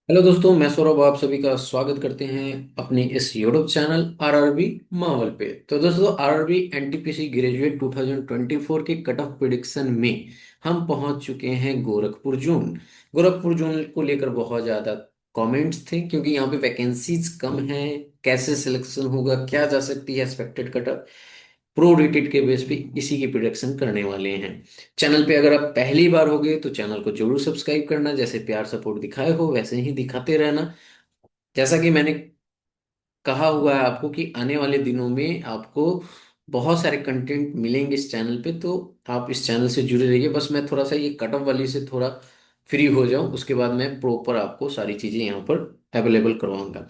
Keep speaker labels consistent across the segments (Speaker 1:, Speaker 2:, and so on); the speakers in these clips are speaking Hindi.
Speaker 1: हेलो दोस्तों, मैं सौरभ आप सभी का स्वागत करते हैं अपने इस यूट्यूब चैनल आरआरबी मावल पे। तो दोस्तों, आरआरबी एनटीपीसी ग्रेजुएट 2024 के कट ऑफ प्रिडिक्शन में हम पहुंच चुके हैं गोरखपुर जोन। गोरखपुर जोन को लेकर बहुत ज़्यादा कमेंट्स थे क्योंकि यहाँ पे वैकेंसीज कम हैं। कैसे सिलेक्शन होगा, क्या जा सकती है expected cut off, pro rated के बेस पे इसी की प्रिडिक्शन करने वाले हैं। चैनल पे अगर आप पहली बार होगे तो चैनल को जरूर सब्सक्राइब करना, जैसे प्यार सपोर्ट दिखाए हो वैसे ही दिखाते रहना। जैसा कि मैंने कहा हुआ है आपको कि आने वाले दिनों में आपको बहुत सारे कंटेंट मिलेंगे इस चैनल पे, तो आप इस चैनल से जुड़े रहिए। बस मैं थोड़ा सा ये कट ऑफ वाली से थोड़ा फ्री हो जाऊं, उसके बाद मैं प्रॉपर आपको सारी चीजें यहाँ पर अवेलेबल करवाऊंगा।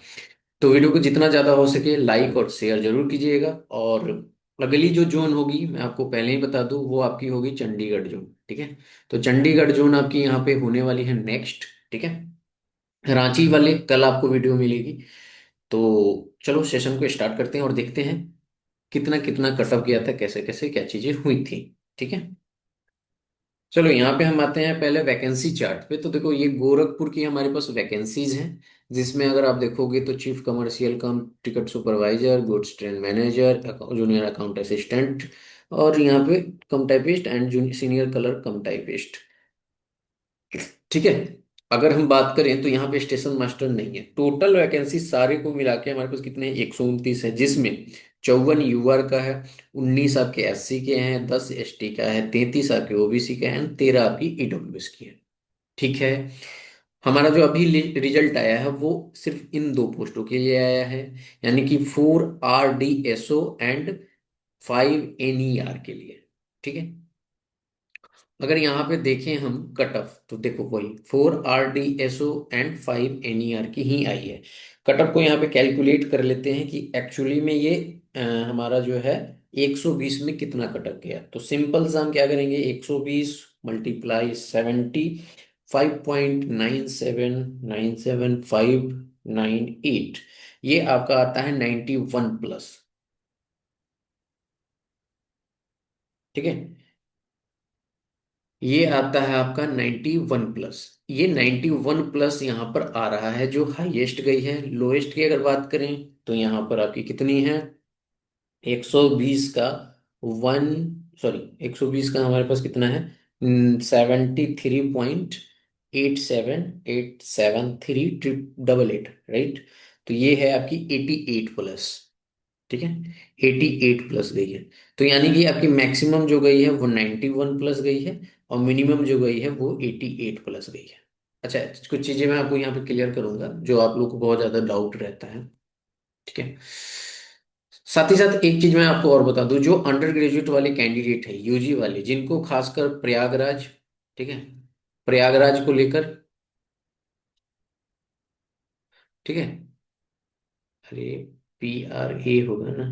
Speaker 1: तो वीडियो को जितना ज़्यादा हो सके लाइक और शेयर जरूर कीजिएगा। और अगली जो जोन होगी मैं आपको पहले ही बता दूं, वो आपकी होगी चंडीगढ़ जोन। ठीक है, तो चंडीगढ़ जोन आपकी यहाँ पे होने वाली है नेक्स्ट। ठीक है, रांची वाले कल आपको वीडियो मिलेगी। तो चलो सेशन को स्टार्ट करते हैं और देखते हैं कितना कितना कट ऑफ गया था, कैसे कैसे क्या चीज़ें हुई थी। ठीक है, चलो यहाँ पे हम आते हैं पहले वैकेंसी चार्ट पे। तो देखो, ये गोरखपुर की हमारे पास वैकेंसीज हैं, जिसमें अगर आप देखोगे तो चीफ कमर्शियल कम ticket supervisor, goods train manager, junior account assistant, और यहाँ पे कम typist and senior colour come typist. ठीक है, अगर हम बात करें तो यहाँ पे स्टेशन मास्टर नहीं है। टोटल वैकेंसी सारे को मिला के हमारे पास कितने 129 है, जिसमें 54 यूआर का है, 19 आपके एससी के हैं, 10 एसटी का है, 33 आपके ओबीसी का है, 13 आपकी ईडब्ल्यूएस की है। ठीक है, हमारा जो अभी रिजल्ट आया है वो सिर्फ इन दो पोस्टों के लिए आया है, यानी कि 4 RDSO एंड 5 NER के लिए। ठीक है, अगर यहाँ पे देखें हम कट ऑफ, तो देखो वही 4 RDSO एंड 5 NER की ही आई है। कट ऑफ को यहाँ पे कैलकुलेट कर लेते हैं कि एक्चुअली में ये हमारा जो है 120 में कितना कट ऑफ गया। तो सिंपल सा हम क्या करेंगे, 120 मल्टीप्लाई 70, 5.9797598, ये आपका आता है 91 प्लस। ठीक है, ये आता है आपका 91 प्लस। ये 91 प्लस यहाँ पर आ रहा है जो हाईएस्ट गई है। लोएस्ट की अगर बात करें तो यहाँ पर आपकी कितनी है, 120 का वन, सॉरी, 120 का हमारे पास कितना है, 73.878738, राइट। तो ये है आपकी 88 प्लस। ठीक है, 88 प्लस गई है। तो यानी कि आपकी मैक्सिमम जो गई है वो 91 प्लस गई है, और मिनिमम जो गई है वो 88 प्लस गई है। अच्छा, कुछ चीजें मैं आपको यहाँ पे क्लियर करूंगा जो आप लोग को बहुत ज्यादा डाउट रहता है। ठीक है, साथ ही साथ एक चीज मैं आपको और बता दूं, जो अंडर ग्रेजुएट वाले कैंडिडेट है, यूजी वाले, जिनको खासकर प्रयागराज, ठीक है, प्रयागराज को लेकर, ठीक है, अरे PRA होगा ना,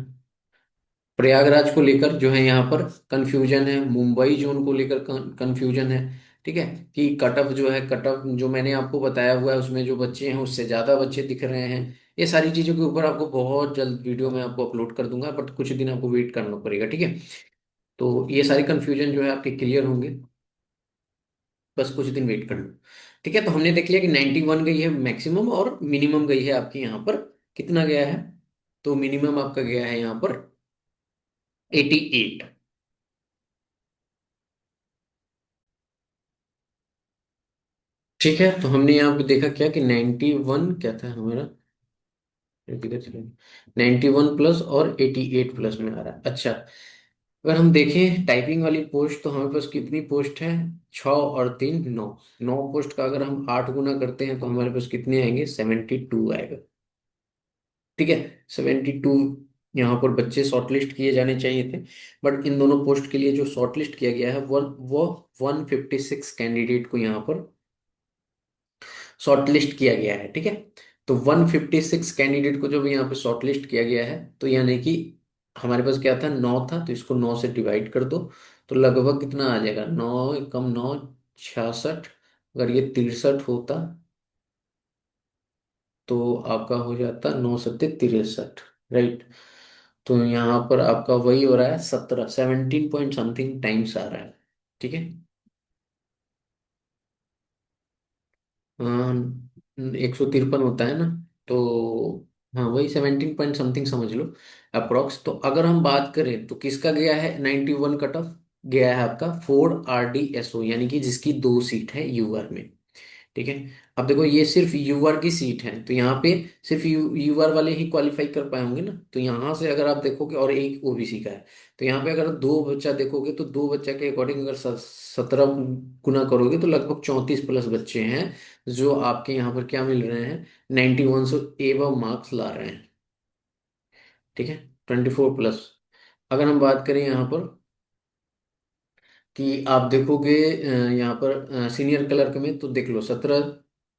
Speaker 1: प्रयागराज को लेकर जो है यहाँ पर कंफ्यूजन है, मुंबई जोन को लेकर कंफ्यूजन है। ठीक है, कि कट ऑफ जो है, कट ऑफ जो मैंने आपको बताया हुआ है उसमें जो बच्चे हैं उससे ज्यादा बच्चे दिख रहे हैं। ये सारी चीजों के ऊपर आपको बहुत जल्द वीडियो में आपको अपलोड कर दूंगा, बट कुछ दिन आपको वेट करना पड़ेगा। ठीक है, तो ये सारी कंफ्यूजन जो है आपके क्लियर होंगे, बस कुछ दिन वेट कर लो। ठीक है, तो हमने देख लिया कि 91 गई है मैक्सिमम, और मिनिमम गई है आपकी यहाँ पर कितना गया है, तो मिनिमम आपका गया है यहाँ पर 88। ठीक है, तो हमने यहाँ पे देखा क्या कि 91 क्या था हमारा, किधर चले, 91 प्लस और 88 प्लस में आ रहा है। अच्छा, अगर हम देखें टाइपिंग वाली पोस्ट तो हमारे पास कितनी पोस्ट है, 6 और 3 9। 9 पोस्ट का अगर हम 8 गुना करते हैं तो हमारे पास कितने आएंगे, 72 आएगा। ठीक है, 72 यहाँ पर बच्चे शॉर्टलिस्ट किए जाने चाहिए थे, बट इन दोनों पोस्ट के लिए जो शॉर्टलिस्ट किया गया है वो 156 कैंडिडेट को यहाँ पर शॉर्टलिस्ट किया गया है। ठीक है, तो 156 कैंडिडेट को जब यहाँ पे शॉर्टलिस्ट किया गया है, तो यानी कि हमारे पास क्या था, 9 था, तो इसको 9 से डिवाइड कर दो, तो लगभग कितना आ जाएगा, 9 कम 9, 66। अगर ये 63 होता तो आपका हो जाता 9 सत्ते 63, राइट। तो यहाँ पर आपका वही हो रहा है, 17 पॉइंट समथिंग टाइम्स आ रहा है। ठीक है, 153 होता है ना, तो हाँ वही 17 पॉइंट समथिंग समझ लो अप्रोक्स। तो अगर हम बात करें तो किसका गया है 91 कट ऑफ, गया है आपका फोर्ड RDSO, यानी कि जिसकी 2 सीट है यूआर में। ठीक है। अब देखो ये सिर्फ यूआर की सीट है, तो यहाँ पे सिर्फ यूआर वाले ही क्वालिफाई कर पाए होंगे ना। तो यहाँ से अगर आप देखोगे, और एक ओबीसी का है, तो यहाँ पे अगर दो बच्चा देखोगे तो दो बच्चा के अकॉर्डिंग अगर 17 गुना करोगे तो लगभग 34 प्लस बच्चे हैं जो आपके यहाँ पर क्या मिल रहे हैं, 91 से एवं मार्क्स ला रहे हैं। ठीक है। 24 प्लस। अगर हम बात करें यहाँ पर कि आप देखोगे यहाँ पर सीनियर क्लर्क में, तो देख लो 17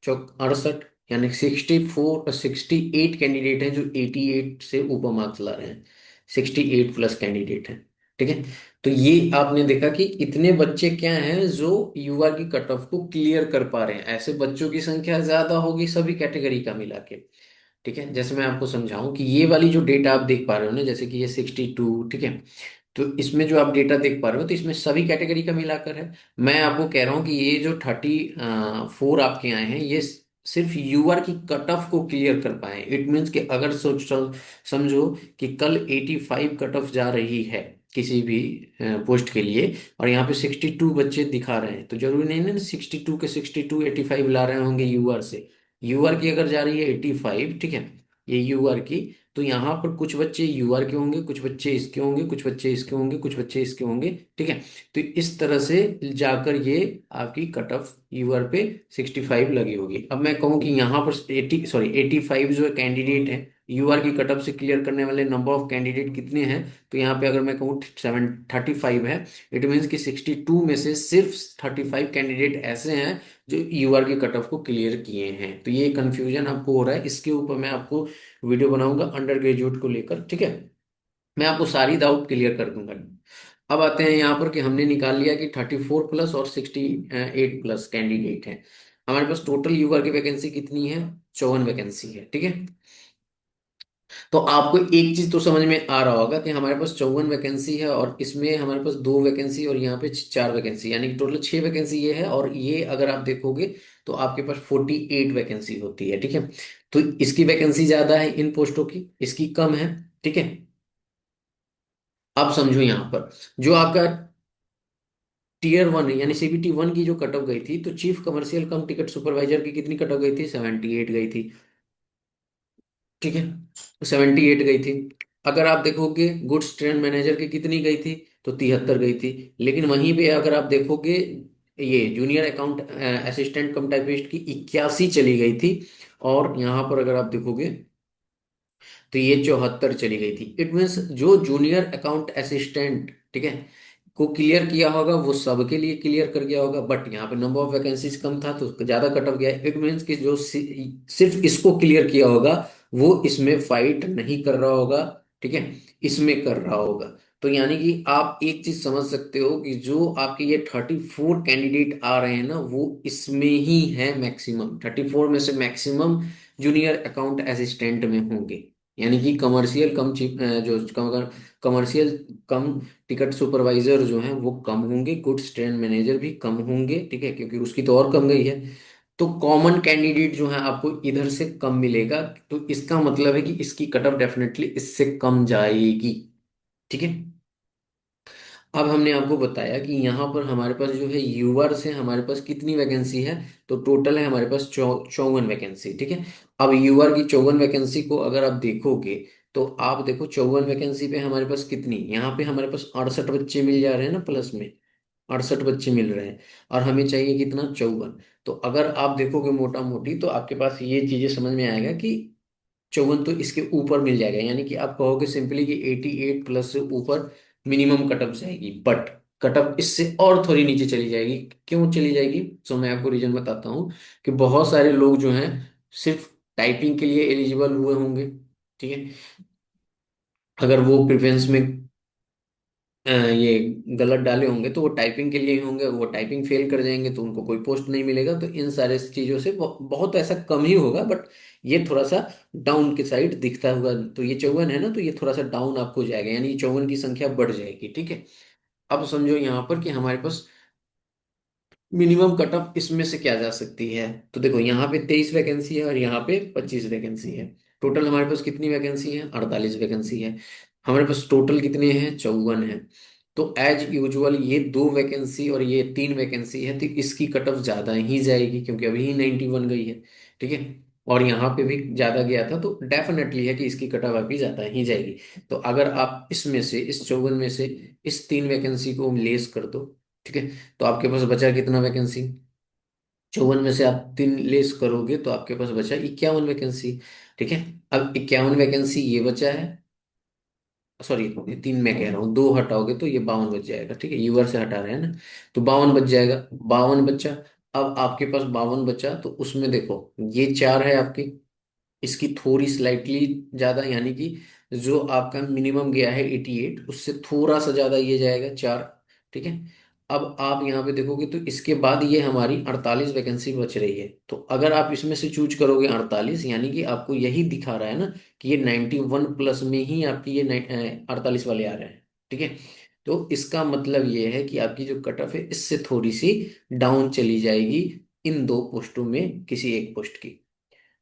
Speaker 1: चौक 68, यानी 68 कैंडिडेट हैं जो 88 से ऊपर मार्क्स ला रहे हैं। 68 प्लस कैंडिडेट हैं। ठीक है। तो ये आपने देखा कि इतने बच्चे क्या हैं जो यूआर की कट ऑफ को क्लियर कर पा रहे हैं। ऐसे बच्चों की संख्या ज्यादा होगी सभी कैटेगरी का मिला के। ठीक है। जैसे मैं आपको समझाऊं कि ये वाली जो डेटा आप देख पा रहे हो ना, जैसे कि ये 62, ठीक है, तो इसमें जो आप डेटा देख पा रहे हो तो इसमें सभी कैटेगरी का मिलाकर है। मैं आपको कह रहा हूँ कि ये जो 34 आपके आए हैं, ये सिर्फ यूआर की कट ऑफ को क्लियर कर पाए। इट मीन्स कि अगर समझो कि कल 85 कट ऑफ जा रही है किसी भी पोस्ट के लिए, और यहाँ पे 62 बच्चे दिखा रहे हैं, तो जरूरी नहीं ना 62 के 62 85 ला रहे होंगे यूआर से। यूआर की अगर जा रही है 85, ठीक है, ये यूआर की, तो यहाँ पर कुछ बच्चे यूआर के होंगे, कुछ बच्चे इसके होंगे, कुछ बच्चे इसके होंगे, कुछ बच्चे इसके होंगे। ठीक है। तो इस तरह से जाकर ये आपकी कट ऑफ यूआर पे 65 लगी होगी। अब मैं कहूँ कि यहाँ पर 85 जो कैंडिडेट है यूआर की कट ऑफ से क्लियर करने वाले नंबर ऑफ कैंडिडेट कितने हैं, तो यहाँ पे अगर मैं कहूँ 35 है, इट मीन्स कि 62 में से सिर्फ 35 कैंडिडेट ऐसे हैं जो यूआर की कट ऑफ को क्लियर किए हैं। तो ये कंफ्यूजन आपको हो रहा है, इसके ऊपर मैं आपको वीडियो बनाऊंगा अंडर ग्रेजुएट को लेकर। ठीक है। मैं आपको सारी डाउट क्लियर कर दूंगा। अब आते हैं यहाँ पर कि हमने निकाल लिया कि 34 प्लस और 68 प्लस कैंडिडेट हैं। हमारे पास टोटल यूआर की वैकेंसी कितनी है, 54 वैकेंसी है। ठीक है। तो आपको एक चीज तो समझ में आ रहा होगा कि हमारे पास 54 वैकेंसी है, और इसमें हमारे पास 2 वैकेंसी और यहाँ पे 4 वैकेंसी, यानी कि टोटल 6 वैकेंसी ये है। और ये अगर आप देखोगे तो आपके पास 48 वैकेंसी होती है। ठीक है। तो इसकी वैकेंसी ज्यादा है इन पोस्टों की, इसकी कम है। ठीक है। अब समझो यहाँ पर जो आपका Tier 1 यानी CBT 1 की जो कट ऑफ गई थी, तो चीफ कमर्शियल कम टिकट सुपरवाइजर की कितनी कट ऑफ गई थी, 78 गई थी। ठीक है। 78 गई थी। अगर आप देखोगे गुड्स ट्रेड मैनेजर की कितनी गई थी, तो 73 गई थी। लेकिन वहीं पे अगर आप देखोगे ये जूनियर अकाउंट असिस्टेंट कम टाइपिस्ट की 81 चली गई थी। और यहाँ पर अगर आप देखोगे तो ये 74 चली गई थी। इट मीन्स जो जूनियर अकाउंट असिस्टेंट, ठीक है, को क्लियर किया होगा वो सबके लिए क्लियर कर गया होगा, बट यहाँ पे नंबर ऑफ वैकेंसीज कम था तो ज्यादा कट ऑफ गया। इट मीन्स कि जो सिर्फ इसको क्लियर किया होगा वो इसमें फाइट नहीं कर रहा होगा। ठीक है। इसमें कर रहा होगा। तो यानी कि आप एक चीज समझ सकते हो कि जो आपके ये 34 कैंडिडेट आ रहे हैं ना, वो इसमें ही है मैक्सिमम। 34 में से मैक्सिमम जूनियर अकाउंट असिस्टेंट में होंगे। यानी कि कमर्शियल कम जो कमर्शियल कम टिकट सुपरवाइजर जो हैं वो कम होंगे, गुड्स ट्रेड मैनेजर भी कम होंगे। ठीक है, क्योंकि उसकी तो और कम गई है। तो कॉमन कैंडिडेट जो है आपको इधर से कम मिलेगा। तो इसका मतलब है कि इसकी कट ऑफ डेफिनेटली इससे कम जाएगी। ठीक है। अब हमने आपको बताया कि यहाँ पर हमारे पास जो है यूआर से हमारे पास कितनी वैकेंसी है, तो टोटल है हमारे पास 54 वैकेंसी। ठीक है। अब यूआर की 54 वैकेंसी को अगर आप देखोगे, तो आप देखो 54 वैकेंसी पे हमारे पास कितनी, यहाँ पे हमारे पास 68 बच्चे मिल जा रहे हैं ना प्लस में, 68 बच्चे मिल रहे हैं। और हमें चाहिए कितना, 54। तो अगर आप देखोगे मोटा मोटी, तो आपके पास ये चीजें समझ में आएगा कि 54 तो इसके ऊपर मिल जाएगा। यानी कि आप कहोगे सिंपली कि 88 प्लस से ऊपर मिनिमम कटअप जाएगी, बट कटअप इससे और थोड़ी नीचे चली जाएगी। क्यों चली जाएगी, तो मैं आपको रीजन बताता हूँ कि बहुत सारे लोग जो हैं सिर्फ टाइपिंग के लिए एलिजिबल हुए होंगे। ठीक है। अगर वो प्रिफरेंस में ये गलत डाले होंगे तो वो टाइपिंग के लिए ही होंगे, वो टाइपिंग फेल कर जाएंगे तो उनको कोई पोस्ट नहीं मिलेगा। तो इन सारे चीजों से बहुत ऐसा कम ही होगा, बट ये थोड़ा सा डाउन के साइड दिखता हुआ, तो ये 54 है ना, तो ये थोड़ा सा डाउन आपको जाएगा, यानी 54 की संख्या बढ़ जाएगी। ठीक है। अब समझो यहाँ पर कि हमारे पास मिनिमम कट ऑफ इसमें से क्या जा सकती है। तो देखो यहाँ पे 23 वैकेंसी है और यहाँ पे 25 वैकेंसी है। टोटल हमारे पास कितनी वैकेंसी है, 48 वैकेंसी है। हमारे पास टोटल कितने हैं, 54 है। तो एज यूजुअल ये 2 वैकेंसी और ये 3 वैकेंसी है, तो इसकी कट ऑफ ज्यादा ही जाएगी क्योंकि अभी ही 91 गई है। ठीक है। और यहाँ पे भी ज्यादा गया था, तो डेफिनेटली है कि इसकी कट ऑफ अभी ज्यादा ही जाएगी। तो अगर आप इसमें से, इस 54 में से इस 3 वैकेंसी को लेस कर दो, ठीक है, तो आपके पास बचा कितना वैकेंसी। 54 में से आप 3 लेस करोगे तो आपके पास बचा 51 वैकेंसी। ठीक है। अब 51 वैकेंसी ये बचा है, सॉरी 3 मैं कह रहा हूँ, 2 हटाओगे तो ये 52 बच जाएगा। ठीक है, यूआर से हटा रहे हैं ना, तो 52 बच जाएगा। 52 बचा। अब आपके पास 52 बचा तो उसमें देखो ये 4 है आपकी, इसकी थोड़ी स्लाइटली ज्यादा, यानी कि जो आपका मिनिमम गया है 88 उससे थोड़ा सा ज्यादा ये जाएगा 4। ठीक है। अब आप यहाँ पे देखोगे तो इसके बाद ये हमारी 48 वैकेंसी बच रही है। तो अगर आप इसमें से चूज करोगे 48, यानी कि आपको यही दिखा रहा है ना कि ये 91 प्लस में ही आपकी ये 48 वाले आ रहे हैं। ठीक है। तो इसका मतलब ये है कि आपकी जो कट ऑफ है इससे थोड़ी सी डाउन चली जाएगी इन 2 पोस्टों में किसी एक पोस्ट की।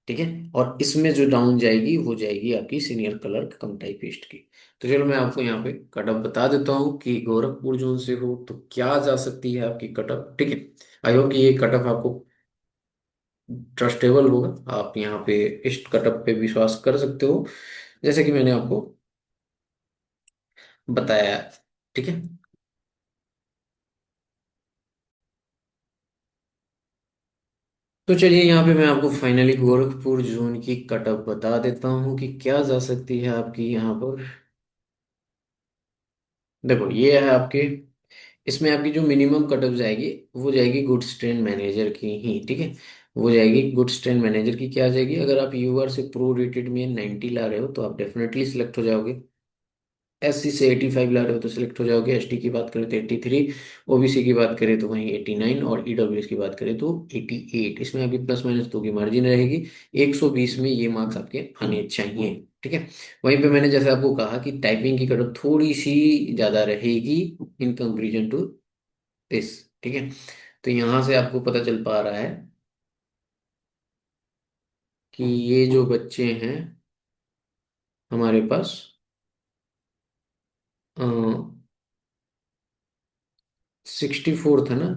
Speaker 1: ठीक है। और इसमें जो डाउन जाएगी वो जाएगी आपकी सीनियर क्लर्क कम टाइपिस्ट की। तो चलो मैं आपको यहाँ पे कट ऑफ बता देता हूँ कि गोरखपुर जोन से हो तो क्या जा सकती है आपकी कट ऑफ। ठीक है। आई होप कि ये कट ऑफ आपको ट्रस्टेबल होगा, आप यहाँ पे इस कट ऑफ पे विश्वास कर सकते हो जैसे कि मैंने आपको बताया है। ठीक है। तो चलिए यहाँ पे मैं आपको फाइनली गोरखपुर जोन की कट ऑफ बता देता हूँ कि क्या जा सकती है आपकी यहाँ पर। देखो ये है आपके, इसमें आपकी जो मिनिमम कट ऑफ जाएगी वो जाएगी गुड्स ट्रेन मैनेजर की ही। ठीक है। वो जाएगी गुड्स ट्रेन मैनेजर की, क्या जाएगी, अगर आप यूआर से प्रो रेटेड में 90 ला रहे हो तो आप डेफिनेटली सिलेक्ट हो जाओगे। एससी से 85 ला रहे हो तो सिलेक्ट हो जाओगे। एसटी की बात करें तो 83, ओबीसी की बात करें तो वहीं 89 और ईडब्ल्यूएस की बात करें तो 88। इसमें अभी प्लस माइनस 2 की मार्जिन रहेगी। 120 में ये मार्क्स आपके आने चाहिए। ठीक है। वहीं पे मैंने जैसे आपको कहा कि टाइपिंग की कटऑफ थोड़ी सी ज्यादा रहेगी इन कंपेरिजन टू दिस। ठीक है। तो यहां से आपको पता चल पा रहा है कि ये जो बच्चे हैं हमारे पास 64 था ना,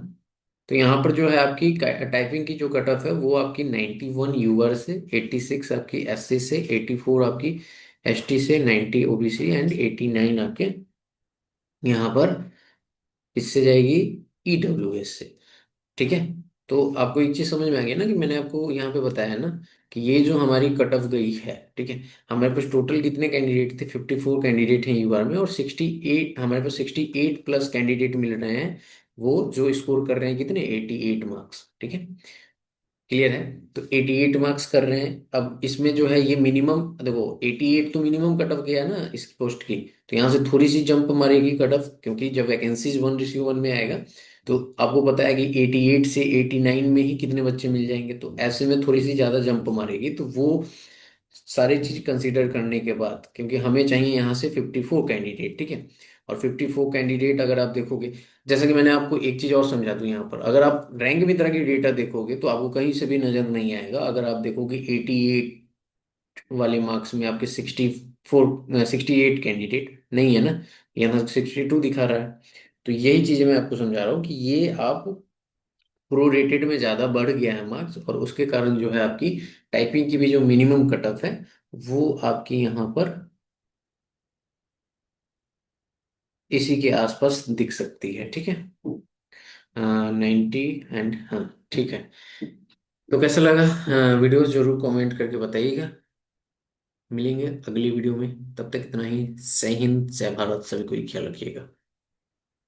Speaker 1: तो यहाँ पर जो है आपकी टाइपिंग की जो कट ऑफ है वो आपकी 91 यूआर से, 86 आपकी एससी से, 84 आपकी एसटी से, 90 ओबीसी एंड 89 आपके यहाँ पर इससे जाएगी ईडब्ल्यूएस से। ठीक है। तो आपको एक चीज समझ में आ गया ना कि मैंने आपको यहाँ पे बताया ना कि ये जो हमारी कट ऑफ गई है। ठीक है। हमारे पास टोटल कितने कैंडिडेट थे, 54 कैंडिडेट हैं यूआर में, और 68 हमारे पास 68 प्लस कैंडिडेट मिल रहे हैं, वो जो स्कोर कर रहे हैं कितने, 88 मार्क्स। ठीक है। क्लियर है। तो 88 मार्क्स कर रहे हैं। अब इसमें जो है ये मिनिमम, देखो 88 तो मिनिमम कट ऑफ गया ना इस पोस्ट की, तो यहाँ से थोड़ी सी जंप मारेगी कट ऑफ, क्योंकि जब वैकेंसीज 1:1 में आएगा तो आपको पता है कि 88 से 89 में ही कितने बच्चे मिल जाएंगे, तो ऐसे में थोड़ी सी ज्यादा जंप मारेगी। तो वो सारी चीज कंसीडर करने के बाद, क्योंकि हमें चाहिए यहाँ से 54 कैंडिडेट। ठीक है। और 54 कैंडिडेट अगर आप देखोगे, जैसे कि मैंने आपको एक चीज और समझा दूं, यहाँ पर अगर आप रैंक मित्रा की डेटा देखोगे तो आपको कहीं से भी नजर नहीं आएगा। अगर आप देखोगे 88 वाले मार्क्स में आपके 68 कैंडिडेट नहीं है ना, यहाँ 62 दिखा रहा है। तो यही चीजें मैं आपको समझा रहा हूँ कि ये आप प्रो रेटेड में ज्यादा बढ़ गया है मार्क्स, और उसके कारण जो है आपकी टाइपिंग की भी जो मिनिमम कट ऑफ है वो आपकी यहाँ पर इसी के आसपास दिख सकती है। ठीक है। 90 एंड हाँ। ठीक है। तो कैसा लगा वीडियो, जरूर कमेंट करके बताइएगा। मिलेंगे अगली वीडियो में, तब तक इतना ही। जय हिंद, जय भारत, सभी को ख्याल रखिएगा।